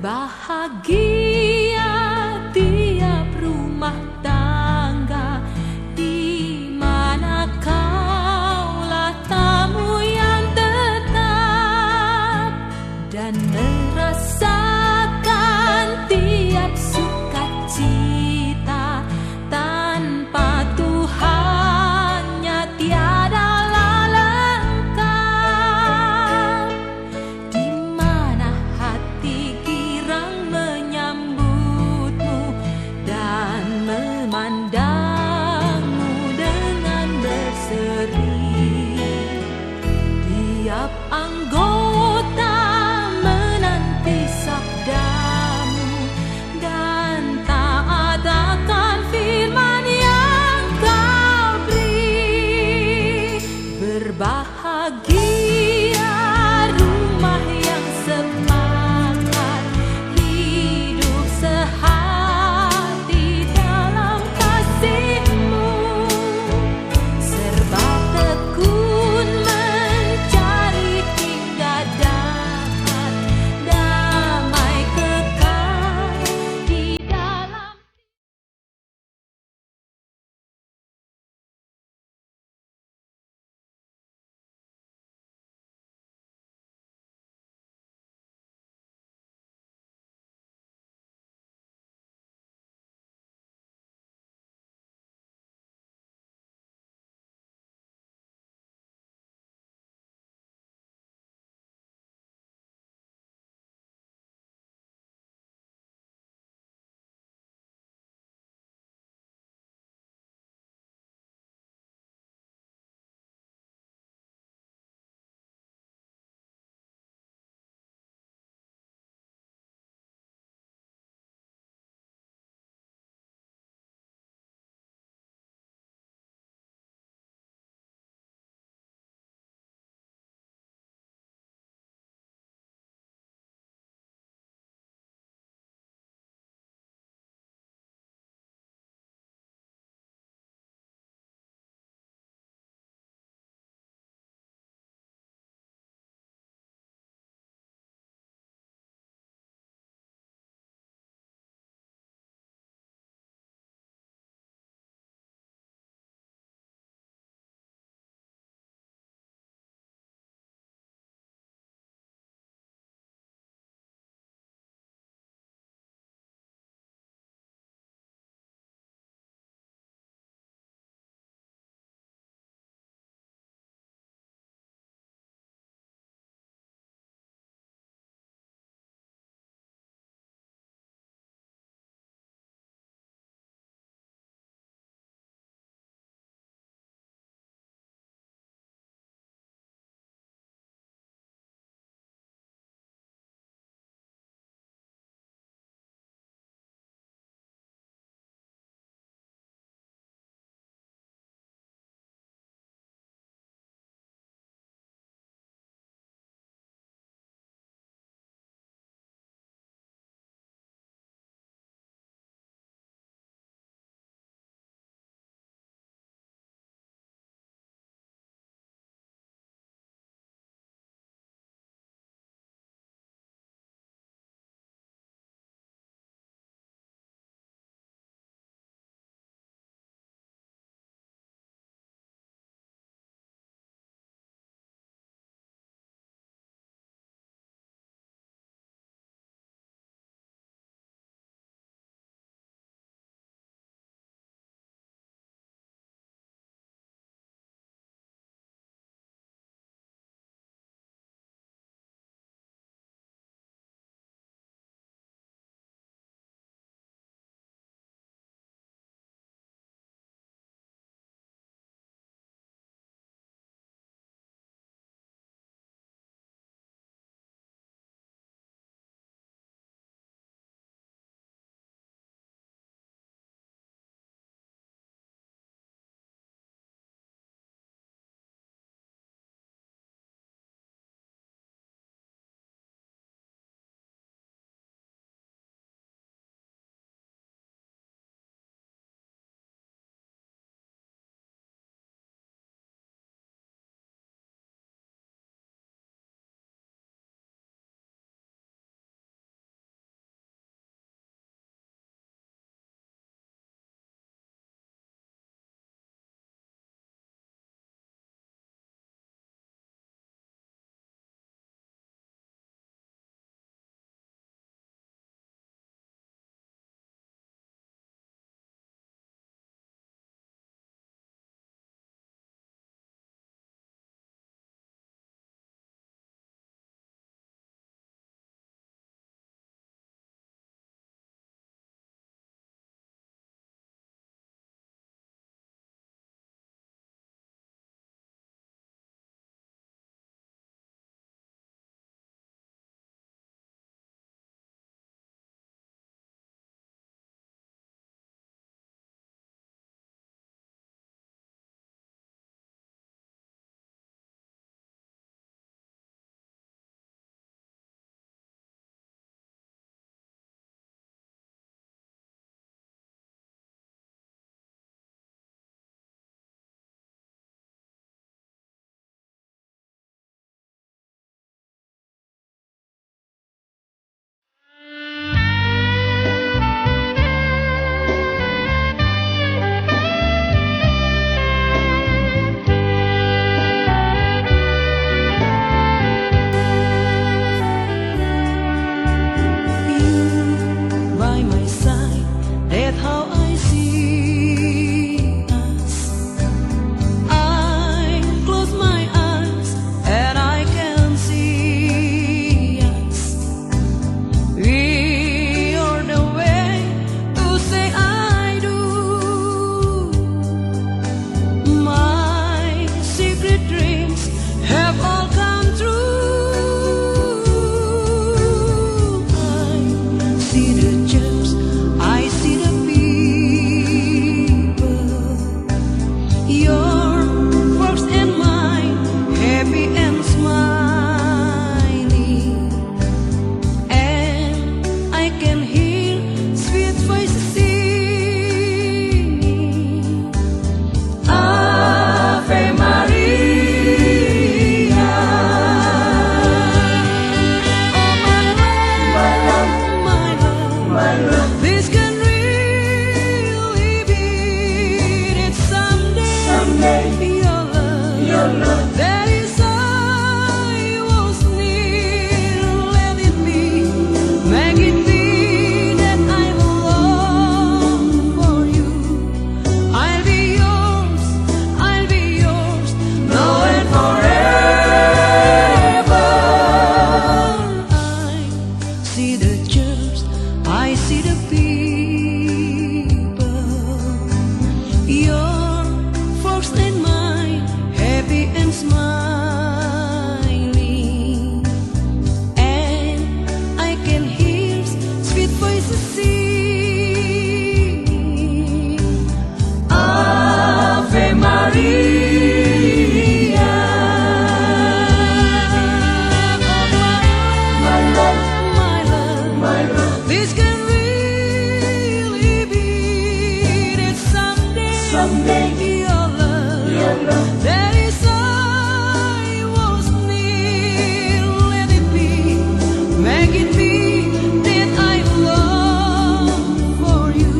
Bahagia tiap rumah tangga, di mana kaulah tamu yang tetap, dan merasakan tiap sukacita. Tanpa Tuhannya tiadalah lengkap, di mana hati girang menyambut smiling, and I can hear sweet voices sing. Ave Maria, my love, my love, my love. This can really be that someday, your love, that is I was near. Let it be, make it be that I long for you.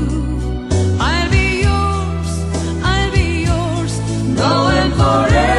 I'll be yours, now and forever.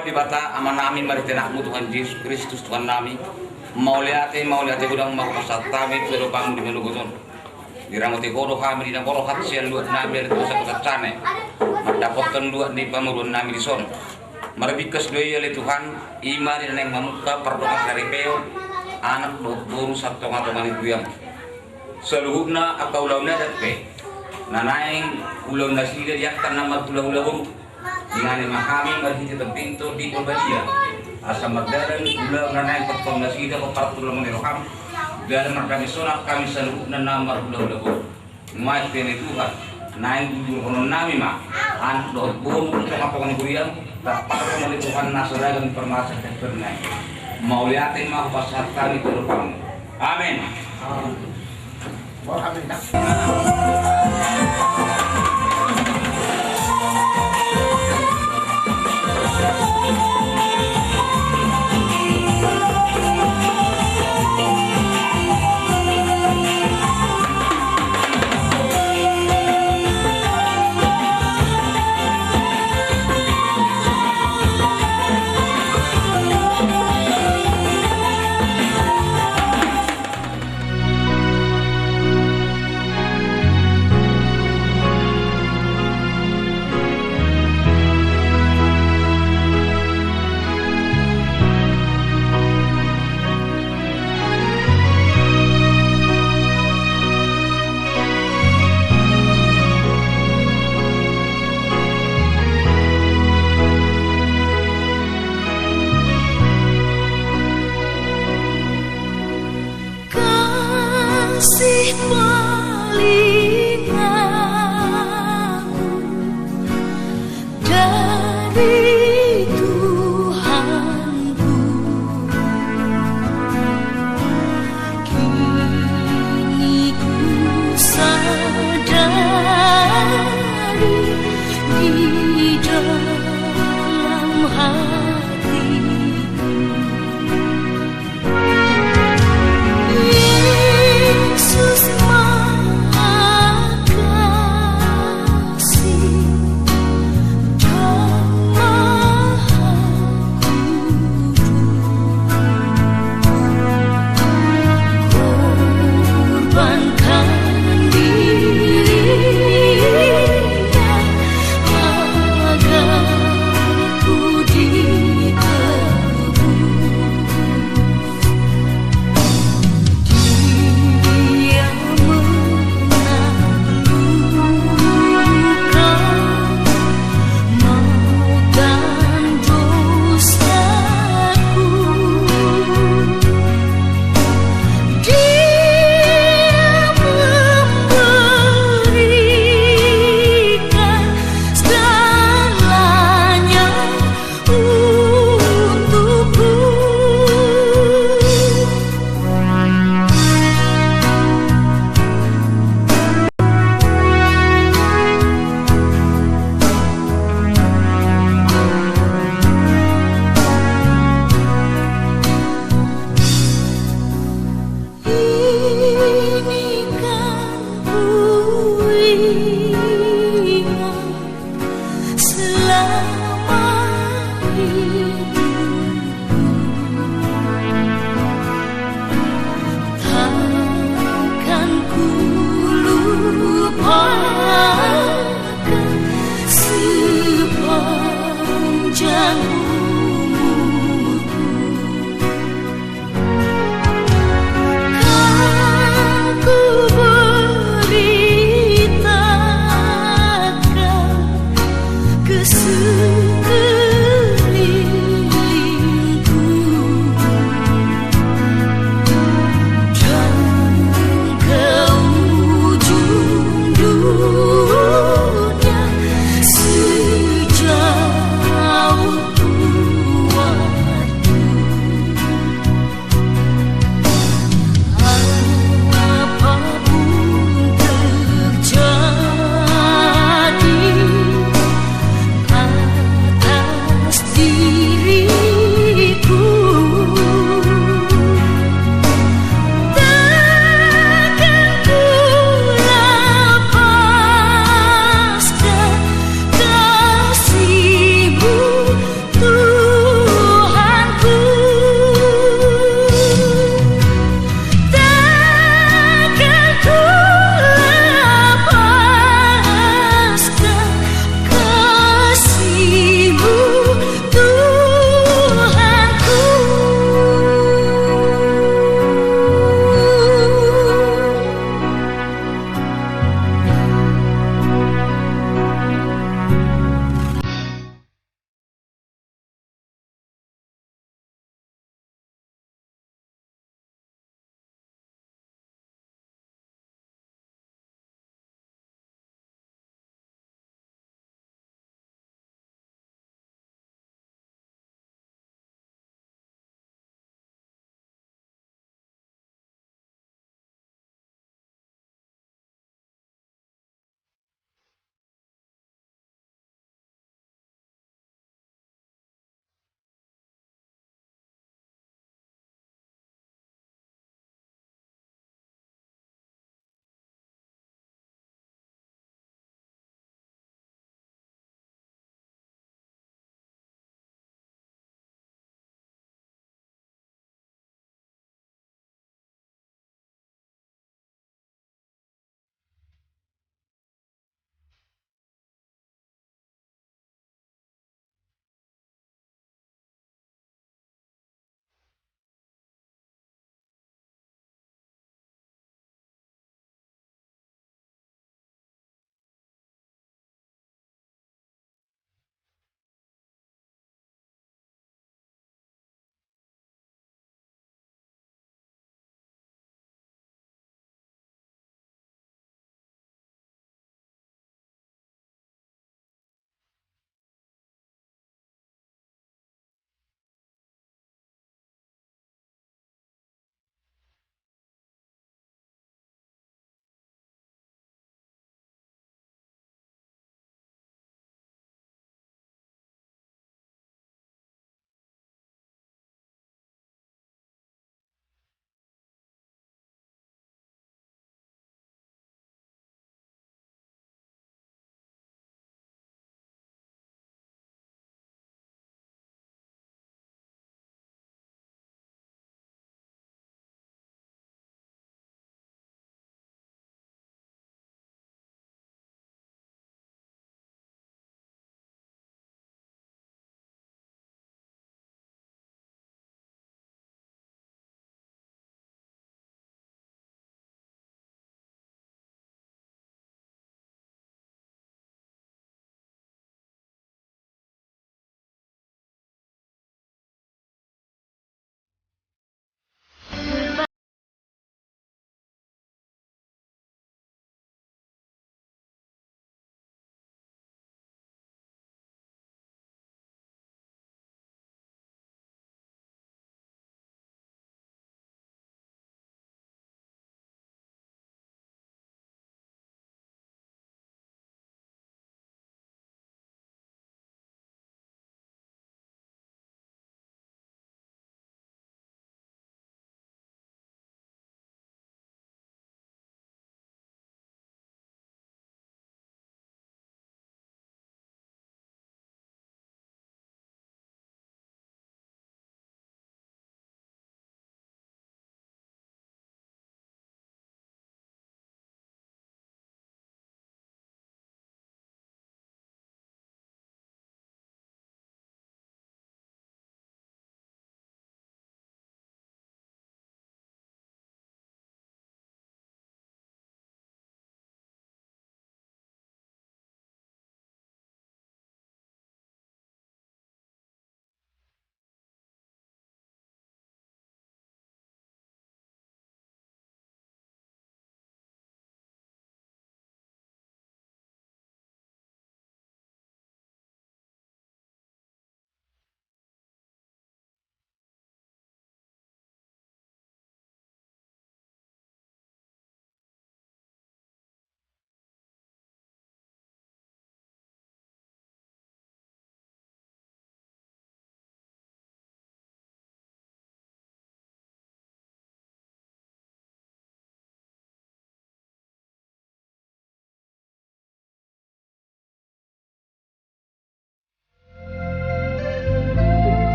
Dibata aman namin maritenak mo Tuhan Yesus Kristus Tuhan nami mauliate gudang makapasat kami pero pang di menuguton diramuti koro kami di koro hatsian luat nami dari tusa kusatsane mendapatkan luat di pamurun nami di son marbikas doya le Tuhan ima di neng mamuka perdoa dari peo anak buru sabtu ngato manituyang seluhuna atau launa dat pe nanaing ulang nasi dari yaktan nama tulang dengan kami berhenti terpintu di Bulgaria asal magdalan ulang nanay pagpamnasida ko para tulang menirokam dalam merdami sonak kami seluruh nama ulang mai tene Tuhan naik dulu konon nami ma an dot bom untuk apa kan kuriang tak apa kan Tuhan nasara dan permasalahan pernah mau liatin mau pasar kami terpam amin Takkan ku lupakan sepanjang umurku. Kan ku beritakan ke sekeliling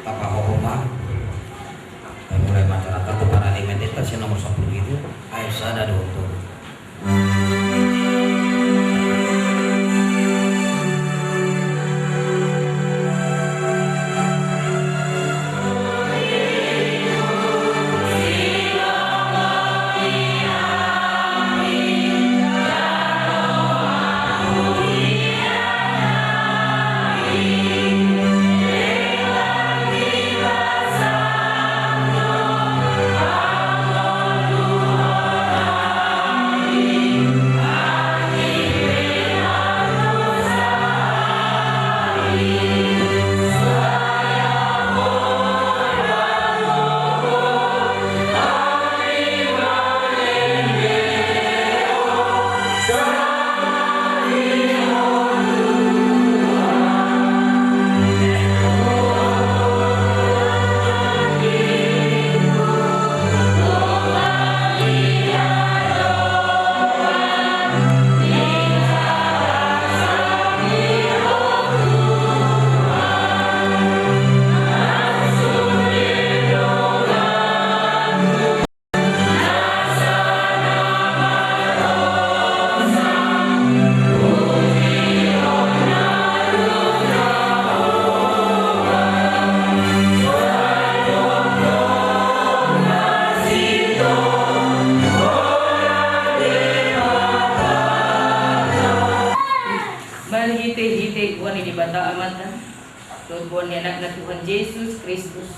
Papa mulai masyarakat teman alimentasi nomor 10 itu Aisyah ada dokter. Tuhan anak na Tuhan Yesus Kristus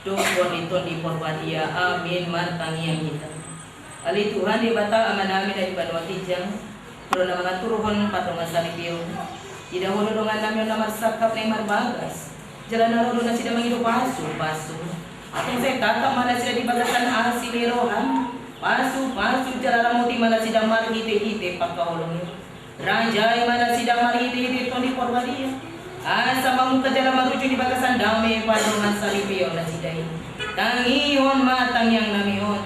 Tuhan ito di porbadia amin martangi yang kita ali Tuhan di bata aman namin ay banwati diyang pero na mga turuhon patungan sa libiyo tidak hulungan namin na marsakap na marbagas jalan narulo na sila mangido paso atong sa tatama na sila di bagasan asinirohan paso jalan muti mana sila marhite-hite pagkahulong yun Rajay mana sila marhite-hite ito di porbadia asa mamuka dalam maruju di bagasan dame padungan salipiyo na siday tangihon matang yang namihon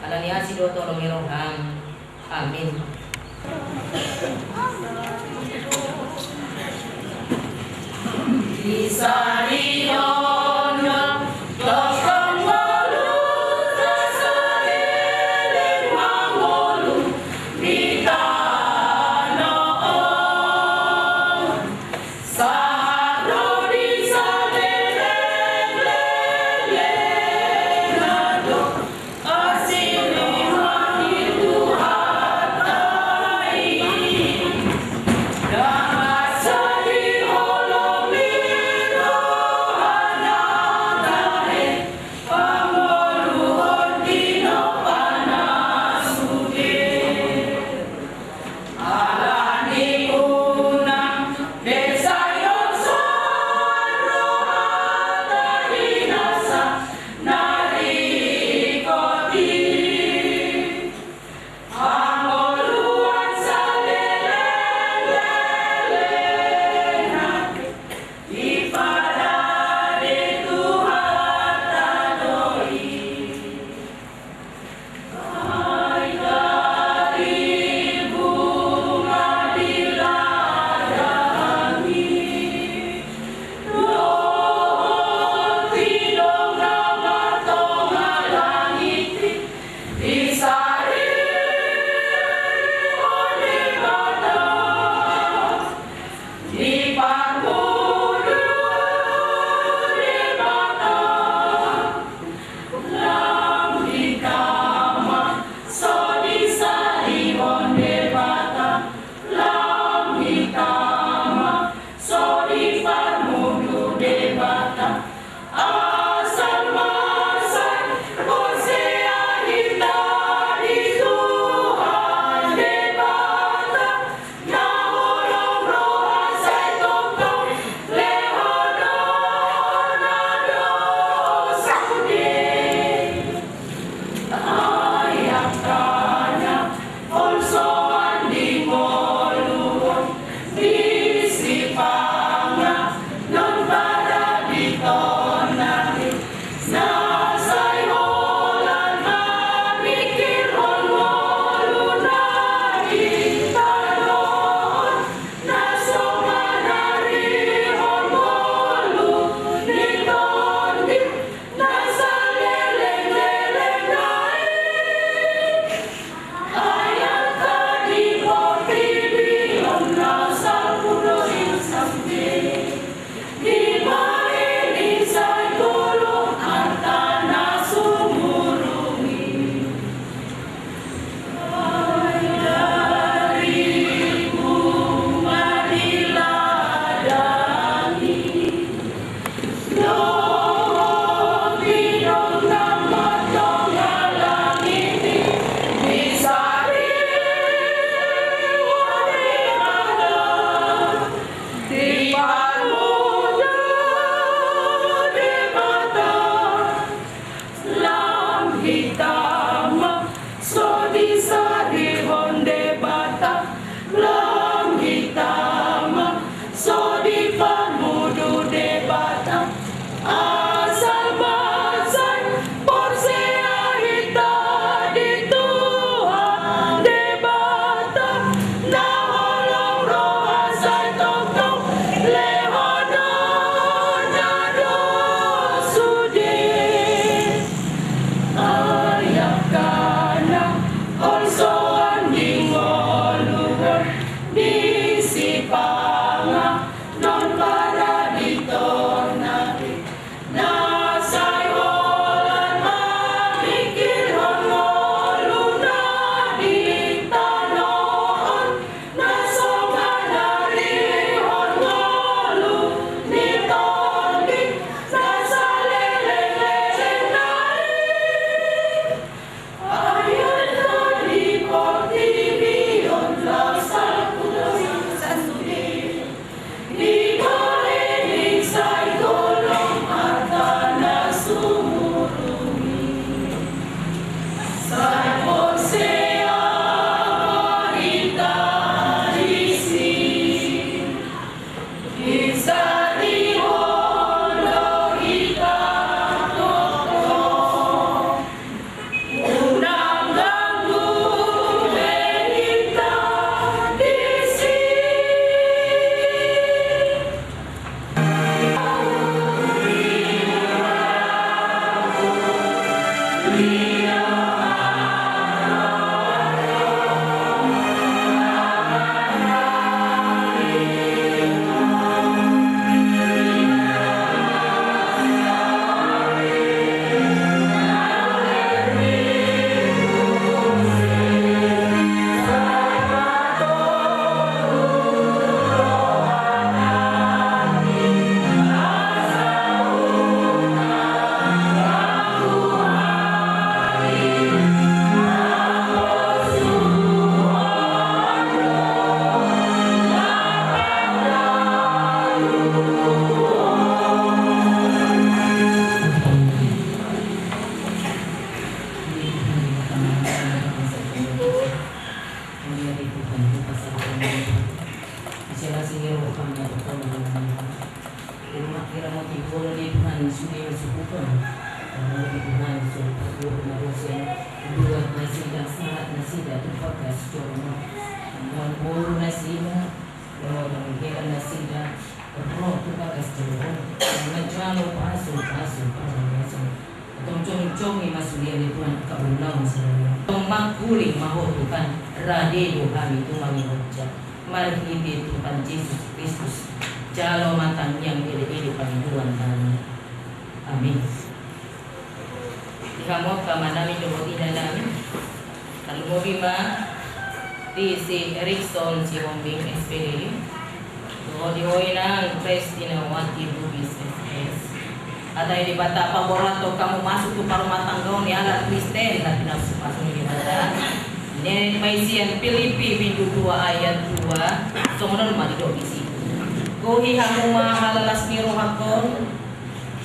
alani asido tolong iroham amin Isarion tokong bolu tasariling mangolu kita kira mau tidur di Tuhan sudah bersyukur. Kalau di Tuhan sudah bersyukur manusia dua nasi dan sangat nasi dan terpakai secara mau nasi dah, kalau mungkin nasi dah roh terpakai secara macam pasuk Tong-cong masuk dia di Tuhan kabulang sebenarnya. Tong makuling mahal Tuhan radedo kami Tuhan hujat. Mari kita Tuhan Yesus Kristus jalo matang yang ide-ide panggilan kami. Amin. Kamu kamanami doa tidak nami. Kalau mau bima di si Erikson si Wombing SPD. Doa dihoinang Kristina Wati Bugis SPS. Ada yang dibata pavorato kamu masuk ke rumah tangga ni alat Kristen tapi nafsu masuk di bata. Ini maisian Filipi pintu 2 ayat 2. Soalnya rumah di doisi. Gohi hamu mahalalas ni rohakon.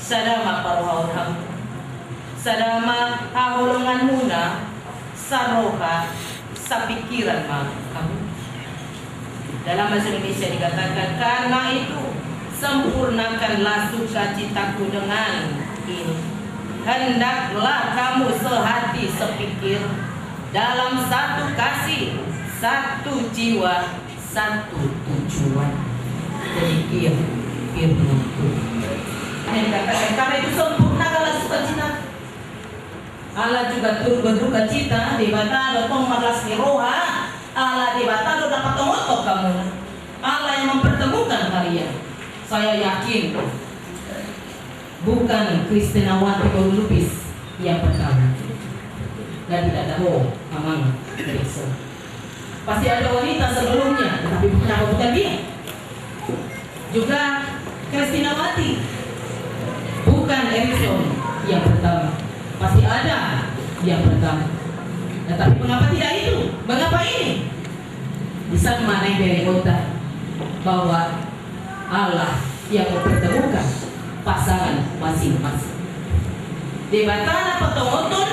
Sadama paruhaur hamu. Sadama hahulungan muna. Saroha sa pikiran kamu. Dalam bahasa Indonesia dikatakan karena itu sempurnakanlah sukacitaku dengan ini. Hendaklah kamu sehati sepikir dalam satu kasih, satu jiwa, satu tujuan. Demikian firman Tuhan. Karena itu sempurnakanlah sukacita. Allah juga turut berduka cita di bata dotong malas roha. Allah di bata do dapat tomotok kamu. Allah yang mempertemukan kalian. Saya yakin bukan Kristinawati Lubis yang pertama dan tidak ada Amang Erikson. Pasti ada wanita sebelumnya, tetapi bukan dia. Juga Kristinawati bukan Erikson yang pertama. Pasti ada yang pertama. Tetapi mengapa tidak itu? Mengapa ini? Bisa memanai dari kota bahwa Allah yang mempertemukan pasangan masing-masing. Debata apa tonton?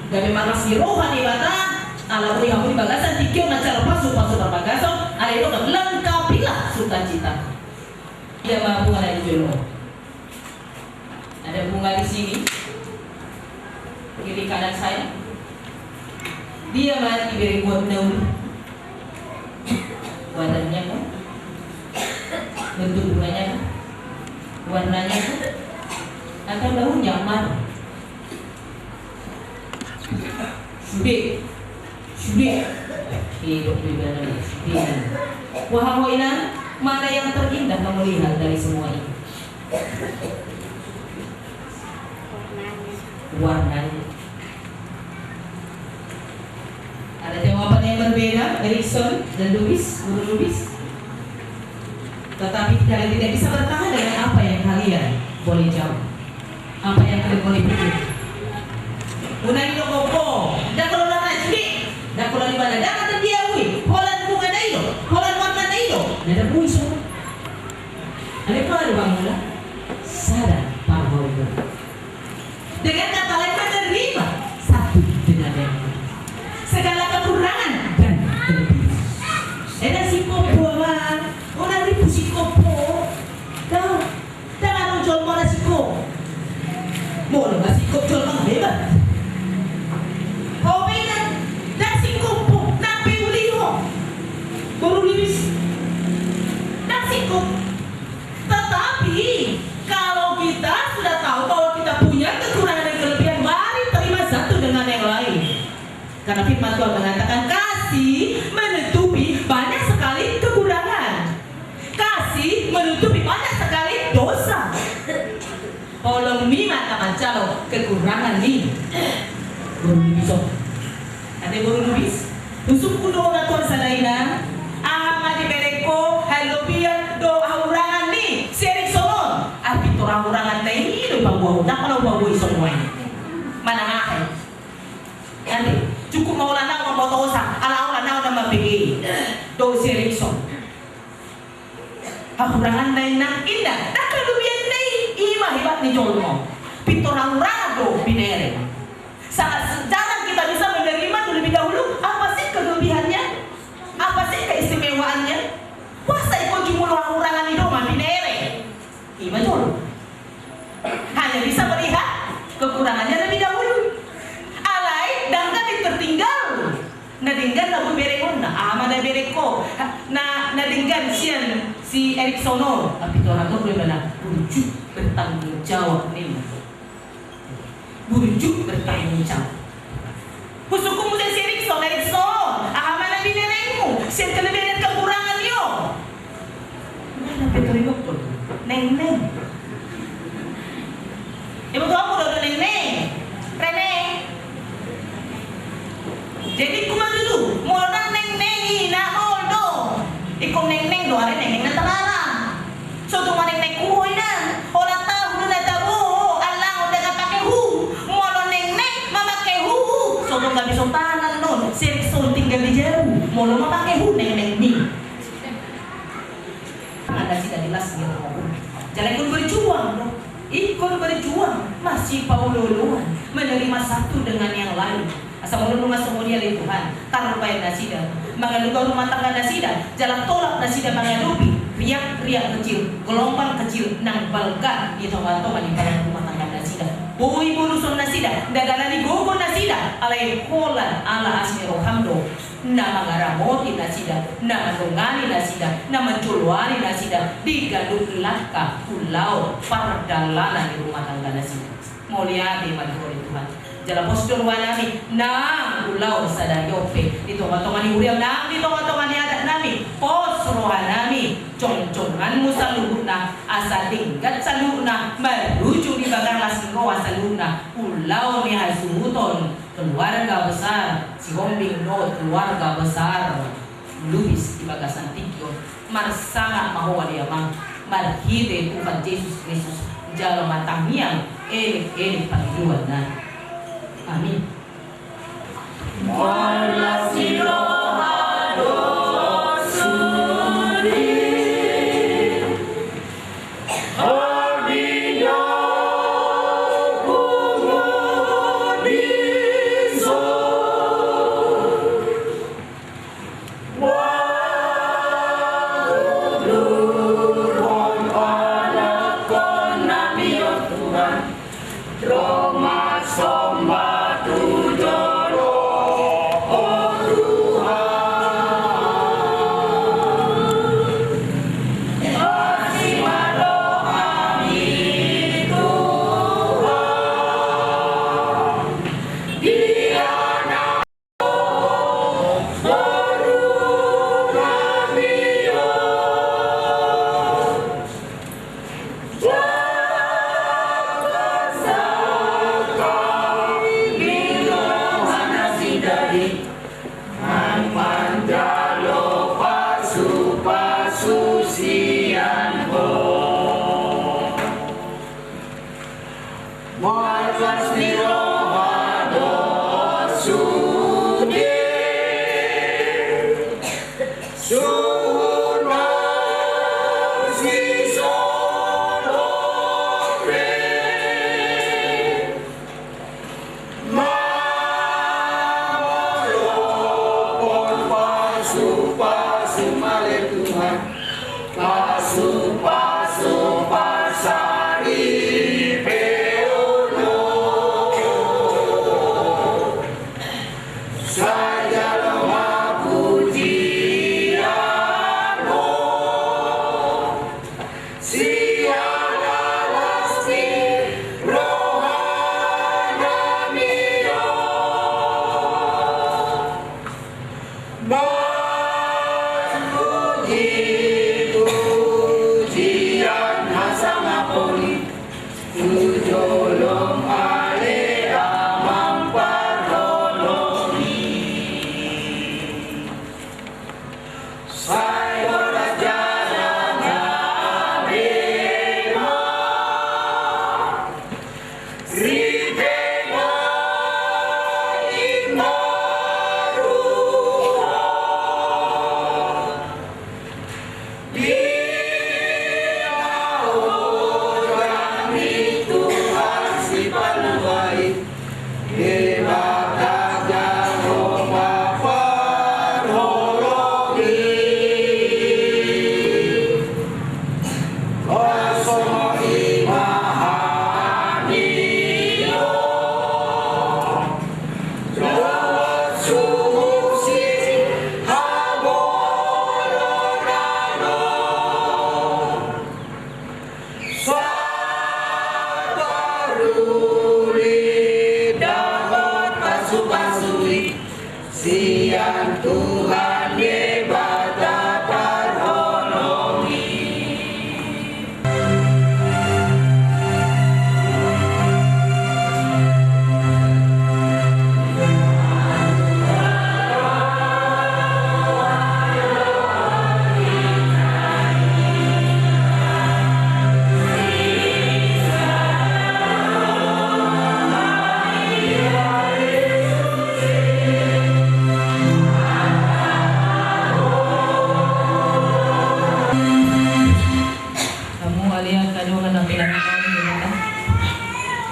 Gabe marasi roha debata. Allah beri kamu bagasan dikio ngacara pasu berbagasan. Ada itu kan lengkapilah sukacita. Dia mah bunga dari jono. Ada bunga di sini. Kiri kanan saya. Dia mah diberi buat daun. Badannya kan? Bentuk bunganya, warnanya atau daunnya mana? Sudah, hidup di dalam sudah. Wahai mana yang terindah kamu lihat dari semua ini? Warnanya. Ada jawaban yang berbeda, Erikson dan Lubis, Guru Lubis. Tetapi kalian tidak bisa bertahan dengan apa yang kalian boleh jawab, apa yang kalian boleh pikir. Unai lo kopo, dah kalau nak jadi, dah kalau di mana, dah kata dia ui, holan bunga dah itu, holan warna dah itu, dah ada ui semua. Ada apa ada bangun? Sadar bahwa dengan kata lain menerima satu dengan yang lain, segala kekurangan dan kelebihan. Ada si kompoan. Orang ribu si kopo, dah ada jual mana si kopo, boleh nggak si kopo jual mana hebat? Kau benar, dah si kopo, nak beli ho, baru Lubis, dah si kopo. Tetapi kalau kita sudah tahu bahwa kita punya kekurangan dan kelebihan, mari terima satu dengan yang lain. Karena firman Tuhan mengatakan kasih menutupi banyak sekali kekurangan. Kasih menutupi banyak sekali dosa. Kalau mima akan calo kekurangan ni, baru Lubis. Ada baru Lubis. Usuk kuno orang tuan sadaina. Ama di bereko halobian do aurangan ni. Serik solon. Api orang-orangan ni do bawa. Nak kalau bawa semua ini. Mana akan? Nanti cukup mau lanang mau dosa. Ala orang nak nama pergi. Do serik solon. Hakurangan na inang indah, nakalubian na ima hebat ni jolmo. Pintorang-rang do binere. Sangat jarang kita bisa menerima lebih dahulu apa sih kelebihannya, apa sih keistimewaannya. Puasa ikut jumlah orang-orangan itu mah binere. Ima jol. hanya bisa melihat kekurangannya lebih dahulu. Alai dangkan tertinggal. Nadinggan lagu berengon na amada bereko. Nadinggan si Eriksono. Tapi orang tuh bagaimana? Bujuk bertanggung jawab nih. Bujuk bertanggung jawab. Husukum muda si Erikson. Amada bineremu. Sian kelebihan kekurangan yo. Mana betul pun. Neng. Ibu tuh aku udah neng. Rene. Jadi kuma dulu. Molda neng ina moldo. Ikong neng do are neng na tarara. So tuh neng kuhoy na. Hola tahu na tahu. Alang udah pakai hu. Molo neng memakai hu. So tuh nggak bisa tahan non. Serikson tinggal di jauh. Molo memakai hu neng ni. Anda tidak jelas gitu. Jalan ikut berjuang dong. Ikut berjuang. Masih paululuan. Menerima satu dengan yang lain. Asal melulu masuk mulia dari Tuhan. Taruh bayar nasida. Mengadukan rumah tangga nasida. Jalan tolak nasida mengadupi. Riak-riak kecil. Gelombang kecil. Nang balkan. Di tengah-tengah di dalam rumah tangga nasida. Bui bulusun nasida. Dadalan di gogo nasida. Alai kolan ala asmiro hamdo. Nama ngaramoti nasida. Nama dongani nasida. Nama juluari nasida. Di gadut laka. Pulau. Pardalana di rumah tangga nasida. Mulia di madhuri Tuhan. Jalan postur wanami nang ulau sada yope di tonga-tonga ni uriam nang di tonga-tonga ni adat nami pos rohanami cong-congan musaluna asa tingkat saluna merujuk di bagang lasinggo saluna ulau ni hasumuton keluarga besar si hombing no keluarga besar lubis di bagasan tikyo marsanga mahuwa dia mang marhide Tuhan Yesus Kristus jalan matang yang elik panggiluan na. Amin.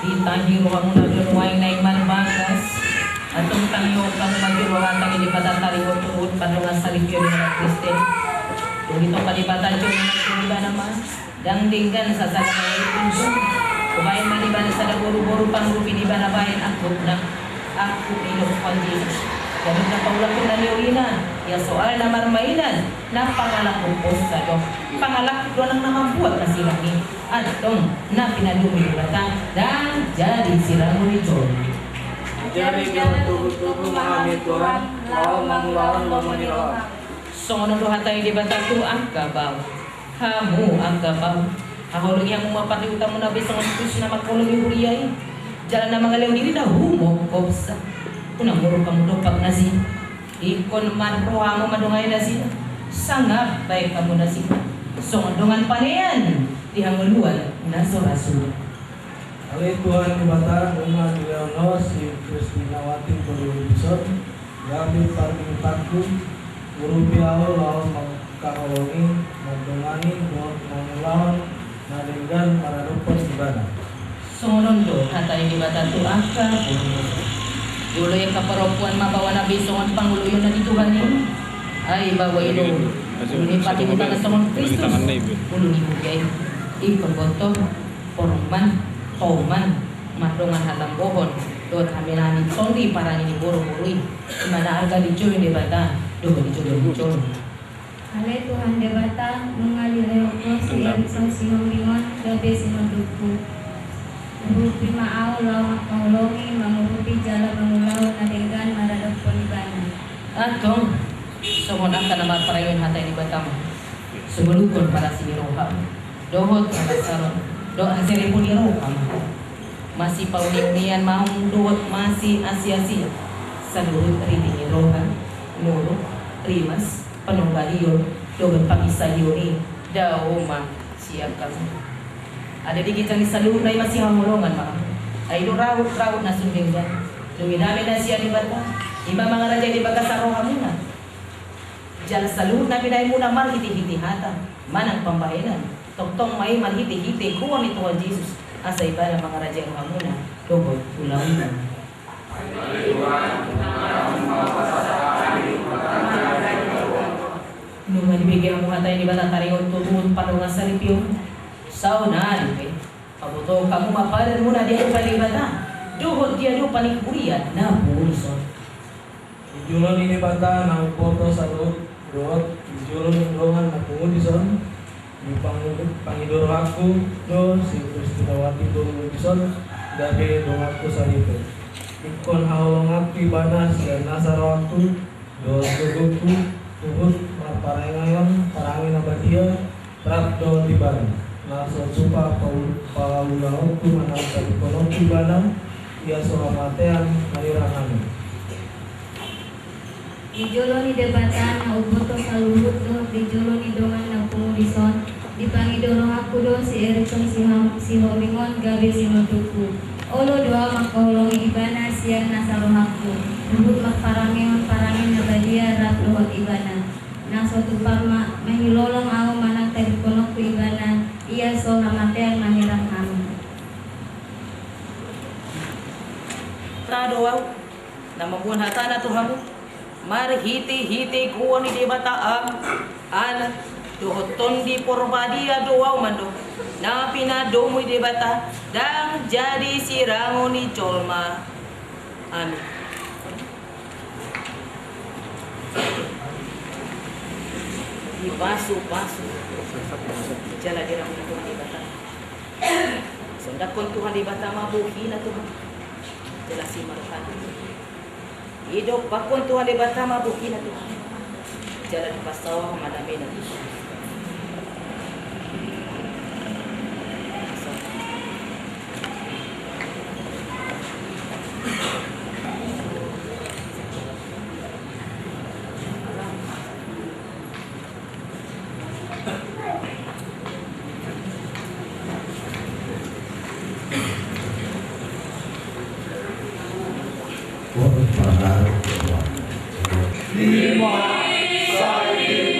Itanggi rohamu na dunuay na iman bagas. Atong tangyo kamu magirohan tangi di patatari mo tuod padungan sa libyo ni mga Kristen. Kung ito palibatan dyan na naman, dangdinggan sa salamay punso. Kumain maliban sa naguro-guro pangrupi di ba na bayan ako ilok pang Jesus. Ganun na paulapin na liulinan, ya soal na marmainan, na pangalakupos sa do. Pangalak doon ang namabuhat na silangi. Atong na pinadumi bata, dan jadi silang ulitor. Jari bilang tubuh-tubuh mengalami Tuhan, lawan menyerah. Songon do hatay di bata tu ang kabaw. Hamu ang kabaw. Ahulog yang mapati utang mo na bisang Diyos na magkulong yung huriyay. Jalan na mga leon diri na humo kopsa. Unang muro kamu do pag nasi. Ikon man roha mo madungay nasi. Sangap baik kamu nasi. Songon dongan panean dihanguluan na sorasul. Alay Tuhan kubata umat Leonos si Kristinawati Purwibison gamit parming takku urupi awal lawan mengkaholongi madungani mengelawan nadenggan para rupon ibadah. Songon do hatay di bata tu angka. Dulo yung kaparopuan mabawa na bisongan panguluyon na di Tuhan yun. Ay bawa ilo. Uli pati mo tangan songon Kristus. Ulo ni Bugay. Ikon boto. Porman. Kauman. Madungan hatam bohon. Doon kami namin sondi parang ini buru-burui. Imana harga dicuy di bata. Doon dicuy. Alay Tuhan debata mengalir si Erikson Sinongingon gabe Sinonduku. Urupi maaw lawan maulongi mengurupi jalan mengulaw nadenggan maradok ponibana. Atong songon ang kanamat parayon hatay di bata mo. Sumulukon para siniroha. Dohot na saron. Do ang seremoni roha mo. Masih paunian mahong duwat masih asia-asia. Sa lurut rini roha. Nuro, rimas, panunggahiyon, doon pangisayo ni Daoma siap kami. Ada di kita ni saluh na masih hamulongan mga. Ay do rawut na sundinggan. Duminami na siya di bata. Iba mga raja di baga sa roha muna. Diyan saluh na pinay muna malhiti-hiti hata. Manang pambayanan. Toktong may malhiti-hiti kuha ni Tuhan Jesus. Asa iba ng mga raja roha muna. Dogoy ulawinan. Nung nabibigyan mo hatay ni bata tariyon tutuon panungan sa ripyo. Saunan, pabuto kamu mapadan muna dia palibata. Duhot dia do panikurian na purison. Julon ini bata na upoto sa doot julon indongan na pungudison. Ni pangidoro aku do si Kristinawati Purwibison gabe dongaku sa rito. Ikon haulong aku ibadah siya nasaro aku do tubuhku tuhut maparengayon parangin abadia prapdo tiban. Naso supa paulahon tu manangkap ekonomi bana ia soramatean marirangan. Dijoloni debatan na uboto sa luhut do dijoloni dongan na pumulison dipangidoro aku do si Erikson si Homingon gabe Sinonduku. Olo doa makahulongi ibana siang nasarohaku. Luhut makparangeon parangin na badia rat luhut ibana. Naso tupama mahilolong ako manang teleponok ku ibana. Iya so hamatean mahirap kami. Tadoaw na mabuhan hata na Tuhan mo. Marhiti-hiti kuha ni di bata ang ala dohoton di porbadia doaw mando. Na pinadomoy di bata dang jadi sirango ni Cholma. Amin. Pasu-pasu jala dirang Tuhan di bata. Sondakon Tuhan di bata mabuhi na Tuhan. Jala si marukan. Hidup bakon Tuhan di bata mabuhi na Tuhan. Jala di pasawa madami na Tuhan. Lima, 5, 5,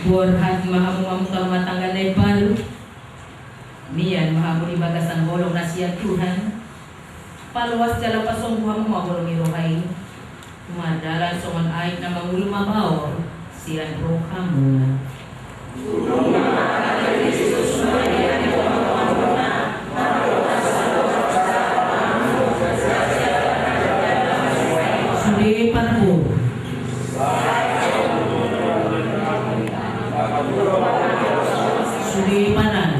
Borhat mahamu rumah tangga Nepal Mian mahamu di bagasan bolong nasihat Tuhan Paluas jalan pasongguhamu mabolong irohai Madalan songon aik na mangulu mabawor Sian rohamu Sudi parku Sudi panan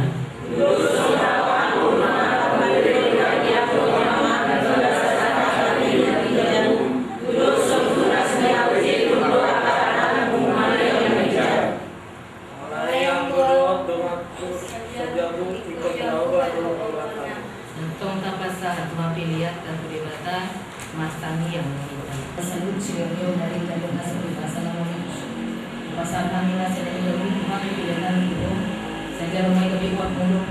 Entong tapasa mapiliat dan berdebata Mas Tani yang kita salut sirionyo dari kadang nasa di pasal namun pasal kami nasa di dalam kami pilihan itu saja rumah lebih kuat mulu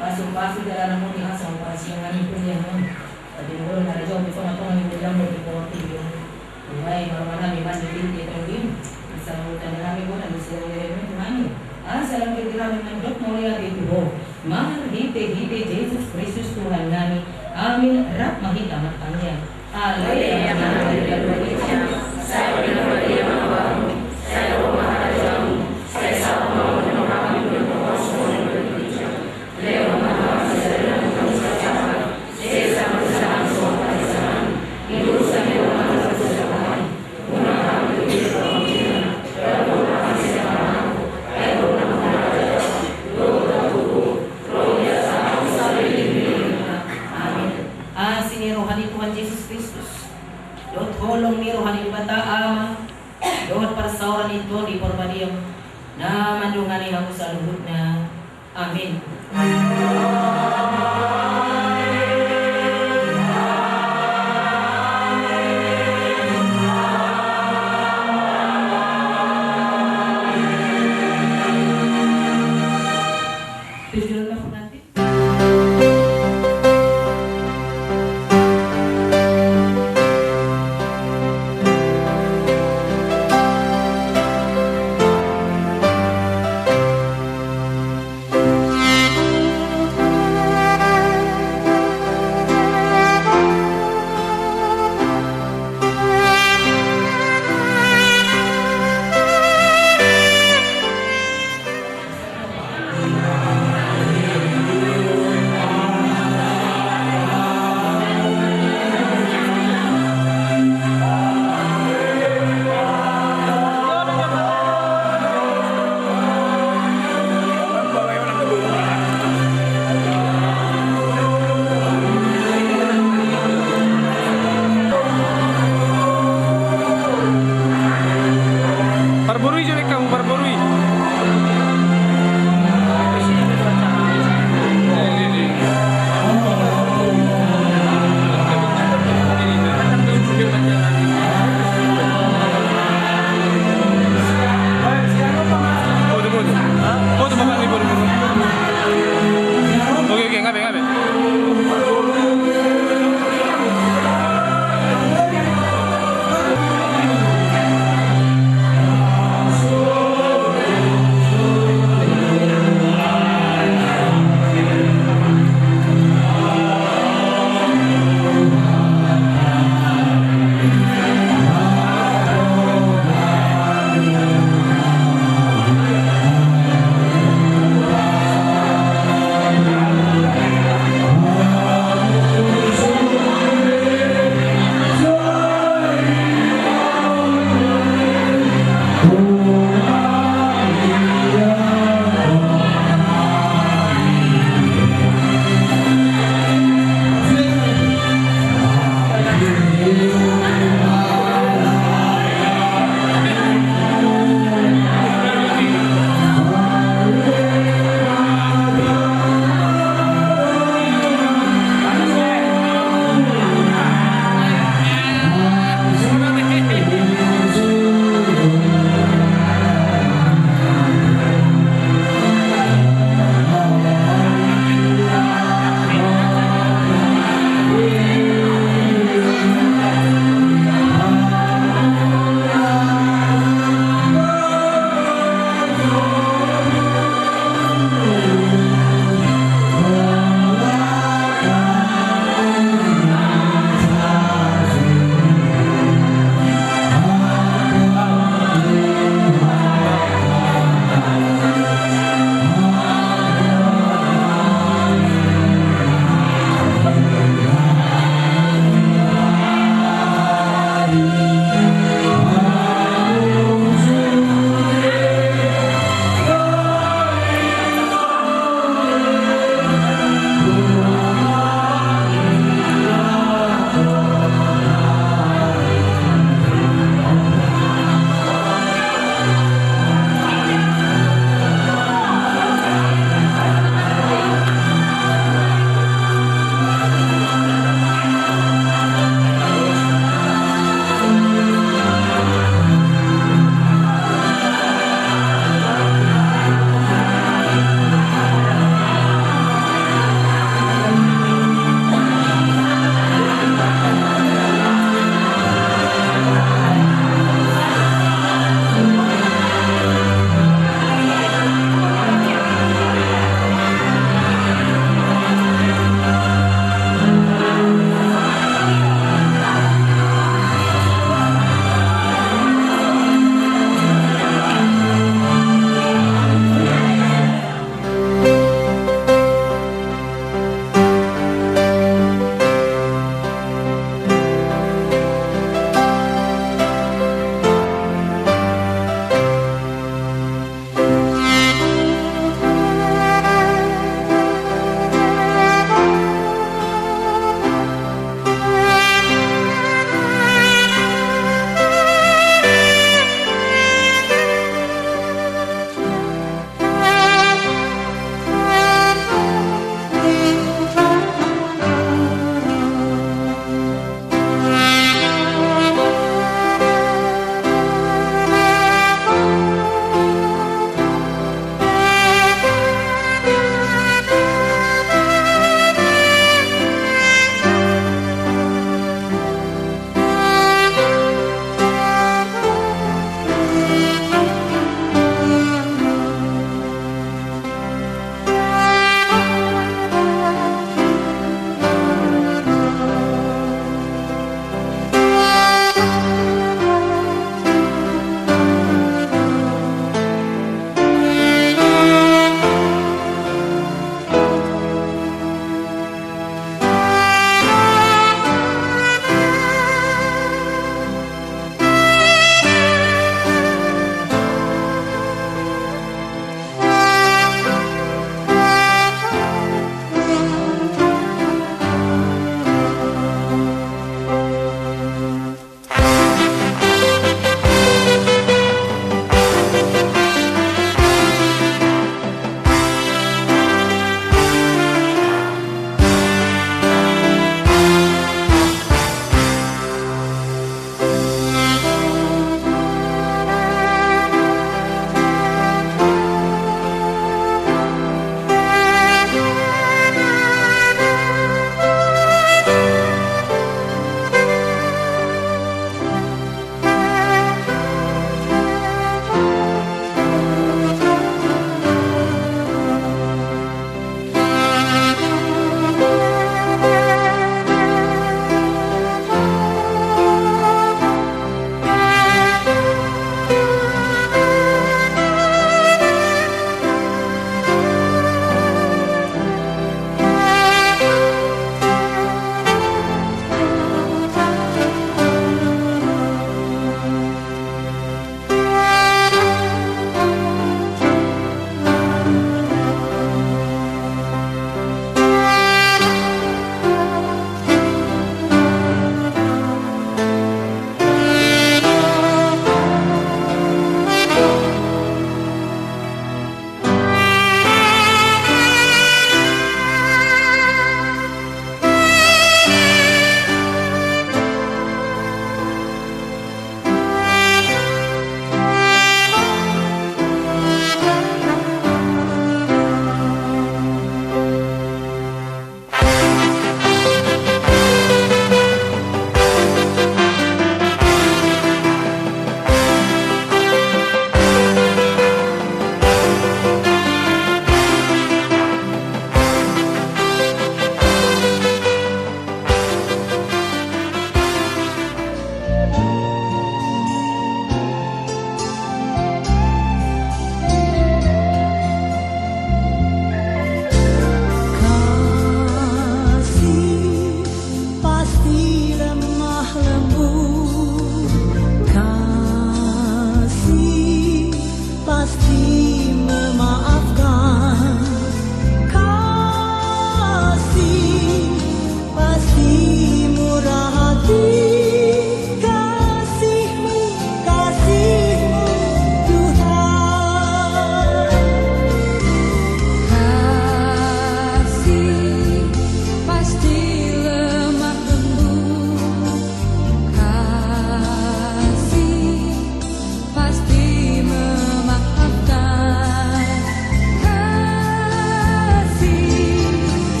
pasuk jalan namun di asal operasi yang kami pun yang tadi mulu nara jauh di sana tuh kami bilang lebih kuat itu mulai mana memang di tahun asal hutan kami pun ada sirionyo itu kami asal kita menjot mulia itu Mahal hite Yesus Kristus Tuhan kami. Amin. Rak mahita matangnya. Haleluya. Saya benar Maria Mahamu. Saya Roma Rajamu. Saya sama mau kami berdoa Leo Maha saya kamu siapa? Saya sama sama semua di sana. Ibu saya Roma Rajamu. Una kami di sana. Roma Rajamu. Sini rohani Tuhan Yesus Kristus Dot holong ni rohani bata ama Dot persauran itu di Porbadiam Na mandungani hamu sa luhutna Amin Tujuan na pengantin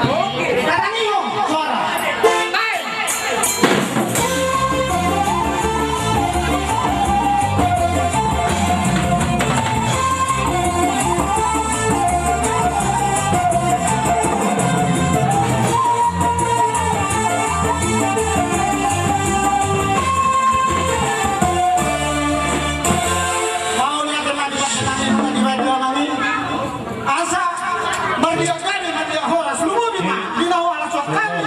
Oke, sekarang iyo suara. Mau lihat teman di radio kami? Asa berdiam kami horas lumu bima dinawa alas kami.